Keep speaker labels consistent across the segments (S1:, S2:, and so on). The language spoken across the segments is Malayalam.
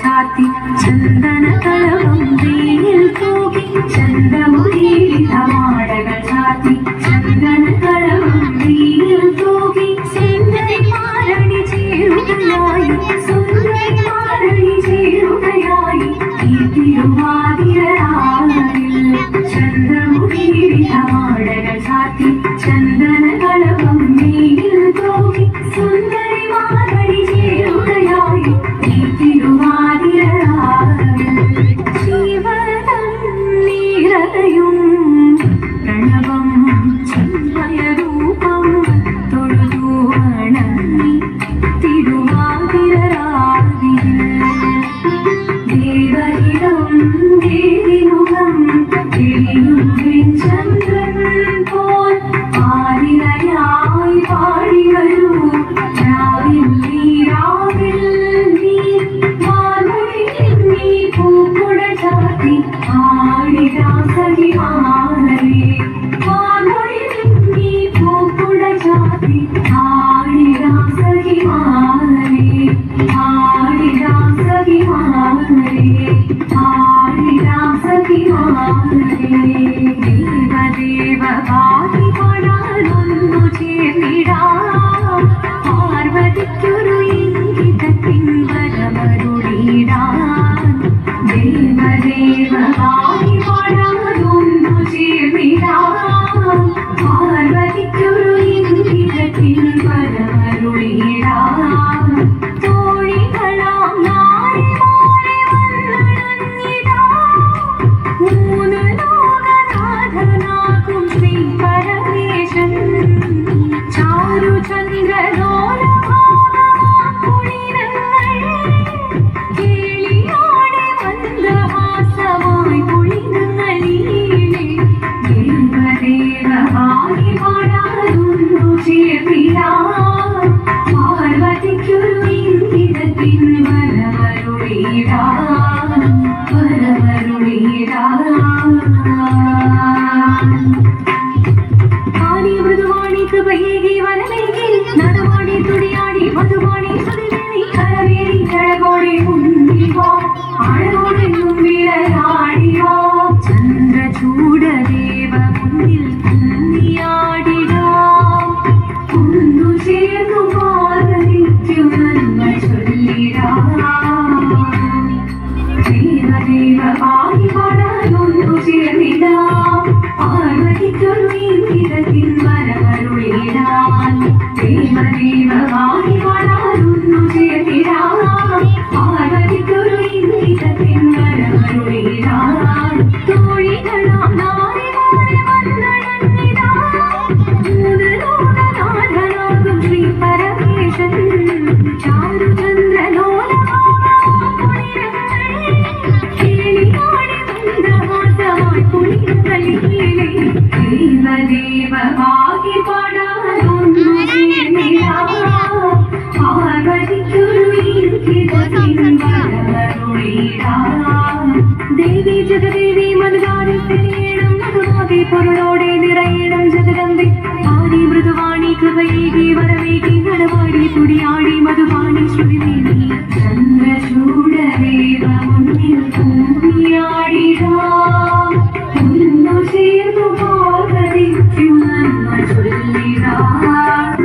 S1: ചാത്തി ചന്ദന കളവം വെയിൽ തൂകി ചന്ദമുഖീതമാടകൾ ചാത്തി ചന്ദന കളവം വെയിൽ തൂകി സുന്ദരിമാരണി ചേരുകയായി സുന്ദരിമാരണി ചേരുകയായി ഈ തിരുവാതിരരാവിൽ ചന്ദമുഖീതമാടകൾ ചാത്തി ചന്ദന കളവം വെയിൽ തൂകി സുന്ദരിമാരണി ചേരുകയായി ഈ തിരുവാതിരരാവിൽ ജീവനം നീരതയും പ്രണവം ചിന്മയരൂപം തൊഴുതു വണങ്ങി തിരുവാതിരരാവിൽ ദേവഹിതം ദേവിമുഖം തെളിയും ചന്ദ്രൻ പോൽ ആതിരയായി പാടി വരൂ രാവിൽ നീ രാവിൽ നീ വാർമൊഴി നീ പൂക്കുട ചാത്തി ആടിരാ സഖിമാനരേ വാർമൊഴി നീ പൂക്കുട ചാത്തി ആടിരാ സഖിമാനരേ ആടിരാ സഖിമാനരേ ആടിരാ സഖിമാനരേ ദേവദേവ പാടി പാടാനൊന്നു ചേർന്നിടാം പാർവതിക്കൊരു ഇംഗിതത്തിൻ വരമരുളിടാൻ ദേവദേവ പാടി പാടാനൊന്നു ചേർന്നിടാം പാർവതിക്കൊരു ഇംഗിതത്തിൻ വരമരുളിടാൻ തോഴികളാം നാരിമാരെ വന്നണഞ്ഞിടാം മൂന്ന് ലോകനാഥനാകും ശ്രീ പരമേശൻ ചാരുചന്ദ്രലോലഭാവമാക്കുളിരങ്ങൾ കേളിയാടെ മന്ദഹാസമായി കുളിരങ്ങളീലെ ദേവദേവമായി പാടാനൊന്നു ചേർന്നിടാം പാർവതിക്കൊരു ഇംഗിതത്തിൻ വരമരുളിടാം വരമരുളിടാം ആടി മൃദുവാണി കൃപയേകി വരമേകി നടവാടി തുടിയാടി മധുവാണി സുതിവേണി കരവേറി കഴകോടെ മുന്നിവാ ആഴോടെന്നും വിളയാടിവാ ചന്ദ്രചൂടദേവ മുന്നിൽ കുന്നിയാടിടാം കുന്നു ചേർന്നു പാർവതിക്കു നന്മ ചൊല്ലിടാം ദേവദേവ പാടി പാടാനൊന്നു ചേർന്നിടാം പാർവതിക്കൊരു ഇംഗിതത്തിൻ വരമരുളിടാൻ ദേവദേവ പാടി പാടാനൊന്നു ചേർന്നിടാം പാർവതിക്കൊരു ഇംഗിതത്തിൻ വരമരുളിടാൻ തോഴികളാം നാരിമാരെ വന്നണഞ്ഞിടാം മൂന്ന് ലോകനാഥനാകും ശ്രീ പരമേശൻ ചാരുചന്ദ്രലോലഭാവമാക്കുളിരങ്ങൾ കേളിയാടി മന്ദഹാസമായി കുളിരങ്ങളിലെ ദേവദേവമായി പാടാനൊന്നു ചേർന്നിടാം പാർവതിക്കൊരു ഇംഗിതത്തിൻ വരമരുളിടാം ദേവി ജഗദേവി മധുകാരിൽ തിരിയണം മധുവാകെ പൊരുളോടെ നിറയണം ജഗദമ്പെ ആടി മൃദുവാണി കൃപയേകി വരവേകി നടവാടി തുടിയാടി മധുവാണി ശ്രുതിവേദി ചന്ദ്രചൂടദേവ മുന്നിൽ കുന്നിയാടിടാം കുന്നു ചേർന്നു പാർവതിക്കു നന്മ ചൊല്ലിടാം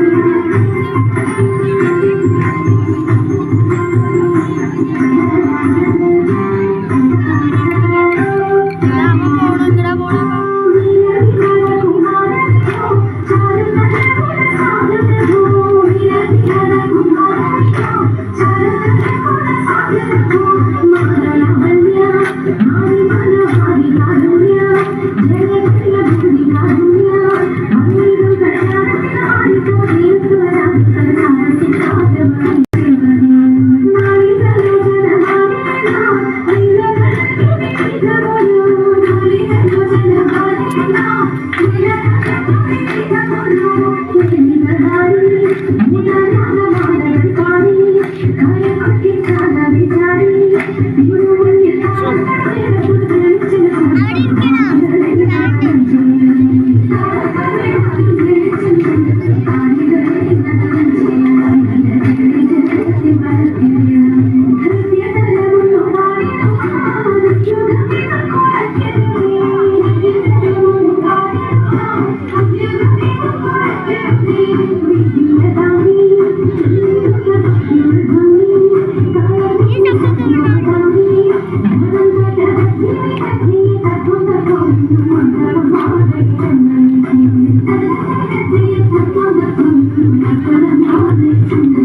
S1: ചുമ്മാ